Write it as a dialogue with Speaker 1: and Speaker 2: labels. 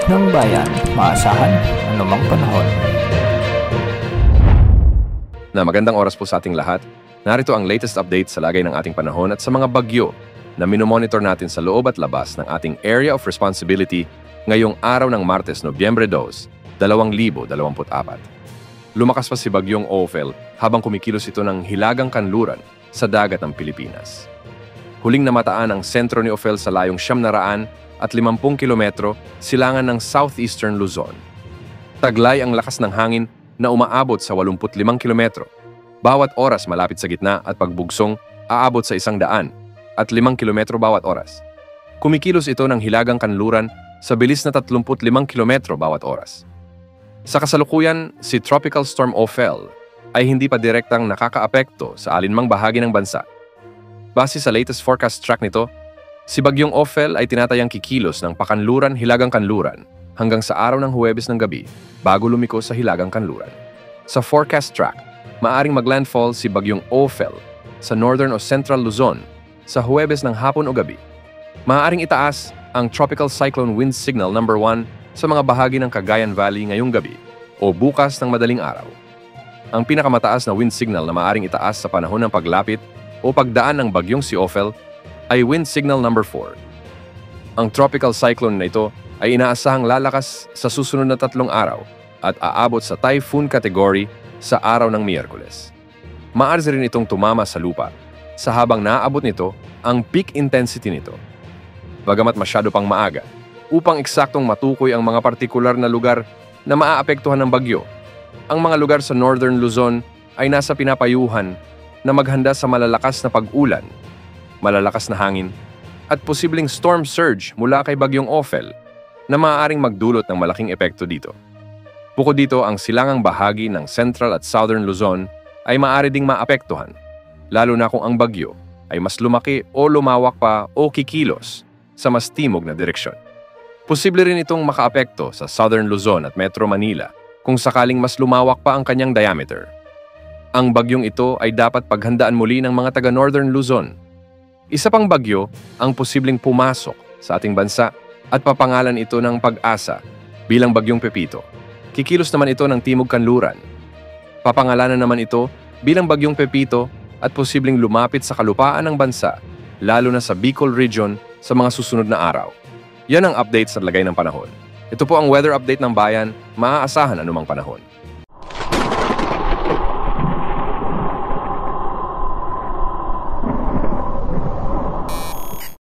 Speaker 1: ng bayan, maasahan anumang panahon.
Speaker 2: Magandang oras po sa ating lahat. Narito ang latest update sa lagay ng ating panahon at sa mga bagyo na minomonitor natin sa loob at labas ng ating Area of Responsibility ngayong araw ng Martes, Nobyembre 2, 2024. Lumakas pa si Bagyong Ophel habang kumikilos ito ng hilagang kanluran sa dagat ng Pilipinas. Huling namataan ang sentro ni Ophel sa layong 750 kilometro silangan ng southeastern Luzon. Taglay ang lakas ng hangin na umaabot sa 85 kilometro. Bawat oras malapit sa gitna at pagbugsong aabot sa 105 kilometro bawat oras. Kumikilos ito ng hilagang kanluran sa bilis na 35 kilometro bawat oras. Sa kasalukuyan, si Tropical Storm Ophel ay hindi pa direktang nakakaapekto sa alinmang bahagi ng bansa. Base sa latest forecast track nito, si Bagyong Ophel ay tinatayang kikilos ng pakanluran hilagang kanluran hanggang sa araw ng Huwebes ng gabi bago lumiko sa hilagang kanluran. Sa forecast track, maaring maglandfall si Bagyong Ophel sa northern o central Luzon sa Huwebes ng hapon o gabi. Maaaring itaas ang Tropical Cyclone Wind Signal number 1 sa mga bahagi ng Cagayan Valley ngayong gabi o bukas ng madaling araw. Ang pinakamataas na wind signal na maaaring itaas sa panahon ng paglapit o pagdaan ng bagyong si Ophel ay wind signal number 4. Ang tropical cyclone na ito ay inaasahang lalakas sa susunod na 3 araw at aabot sa typhoon category sa araw ng Miyerkules. Maaari rin itong tumama sa lupa sa habang naaabot nito ang peak intensity nito. Bagamat masyado pang maaga, upang eksaktong matukoy ang mga partikular na lugar na maaapektuhan ng bagyo, ang mga lugar sa northern Luzon ay nasa pinapayuhan na maghanda sa malalakas na pag-ulan, malalakas na hangin, at posibleng storm surge mula kay Bagyong Ophel na maaaring magdulot ng malaking epekto dito. Bukod dito, ang silangang bahagi ng central at southern Luzon ay maaari ding maapektuhan, lalo na kung ang bagyo ay mas lumaki o lumawak pa o kikilos sa mas timog na direksyon. Posible rin itong makaapekto sa Southern Luzon at Metro Manila kung sakaling mas lumawak pa ang kanyang diameter. Ang bagyong ito ay dapat paghandaan muli ng mga taga-Northern Luzon. Isa pang bagyo ang posibleng pumasok sa ating bansa at papangalan ito ng Pag-asa bilang Bagyong Pepito. Kikilos naman ito ng Timog Kanluran. Papangalanan naman ito bilang Bagyong Pepito at posibleng lumapit sa kalupaan ng bansa, lalo na sa Bicol Region sa mga susunod na araw. Yan ang update sa lagay ng panahon. Ito po ang weather update ng bayan, maaasahan anumang panahon.